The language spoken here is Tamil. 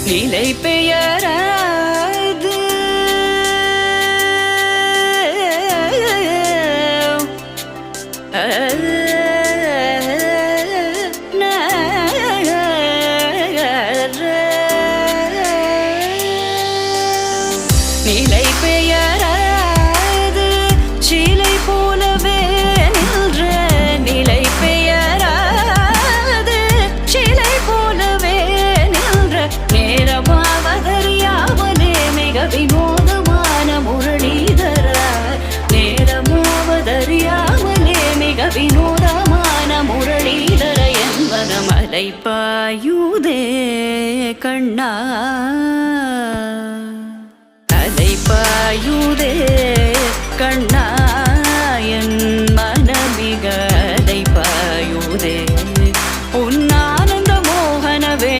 நிலை பெயராது நிலை பெயராது சிலை போலவே நின்ற நிலை பெயராது சிலை போலவே நின்ற நேரமாவதறியாமலே மிக வினோதமான முரளிதரா நேரமாவதறியாமலே மிக வினோதமான முரளிதர என்பன மலை பாயுதே கண்ணா